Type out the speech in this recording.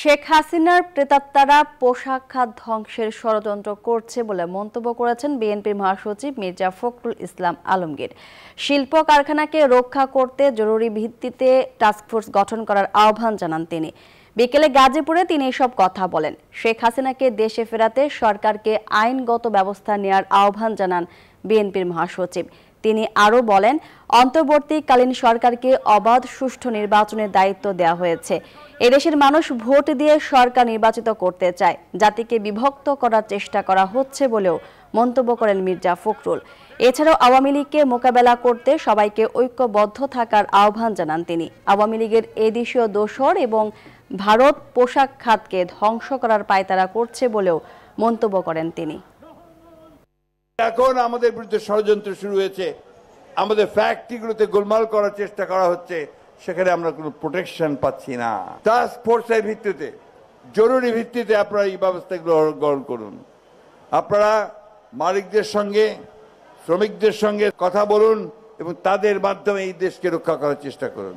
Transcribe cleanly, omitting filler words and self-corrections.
শেখ হাসিনার প্রেতাত্মারা পোশাক খাত ধ্বংসের ষড়যন্ত্র করছে বলে মন্তব্য করেছেন বিএনপির মহাসচিব মির্জা ফখরুল ইসলাম আলমগীর। শিল্প কারখানাকে রক্ষা করতে জরুরি ভিত্তিতে টাস্কফোর্স গঠন করার আহ্বান জানান তিনি। বিকেলে গাজীপুরে তিনি এসব কথা বলেন। শেখ হাসিনাকে দেশে ফেরাতে সরকারকে আইনগত ব্যবস্থা নেওয়ার আহ্বান জানান বিএনপির মহাসচিব। তিনি আরও বলেন, অন্তর্বর্তীকালীন সরকারকে অবাধ সুষ্ঠু নির্বাচনের দায়িত্ব দেওয়া হয়েছে। এদেশের মানুষ ভোট দিয়ে সরকার নির্বাচিত করতে চায়, জাতিকে বিভক্ত করার চেষ্টা করা হচ্ছে বলেও মন্তব্য করেন মির্জা ফখরুল। এছাড়াও আওয়ামী লীগকে মোকাবেলা করতে সবাইকে ঐক্যবদ্ধ থাকার আহ্বান জানান তিনি। আওয়ামী লীগের এদেশীয় দোসর এবং ভারত পোশাক খাতকে ধ্বংস করার পায়তারা করছে বলেও মন্তব্য করেন তিনি। এখন আমাদের বিরুদ্ধে ষড়যন্ত্র শুরু হয়েছে, আমাদের ফ্যাক্টরিগুলোতে গোলমাল করার চেষ্টা করা হচ্ছে, সেখানে আমরা কোনো প্রোটেকশন পাচ্ছি না। টাস্ক ফোর্সের ভিত্তিতে, জরুরি ভিত্তিতে আপনারা এই ব্যবস্থাগুলো গ্রহণ করুন। আপনারা মালিকদের সঙ্গে, শ্রমিকদের সঙ্গে কথা বলুন এবং তাদের মাধ্যমে এই দেশকে রক্ষা করার চেষ্টা করুন।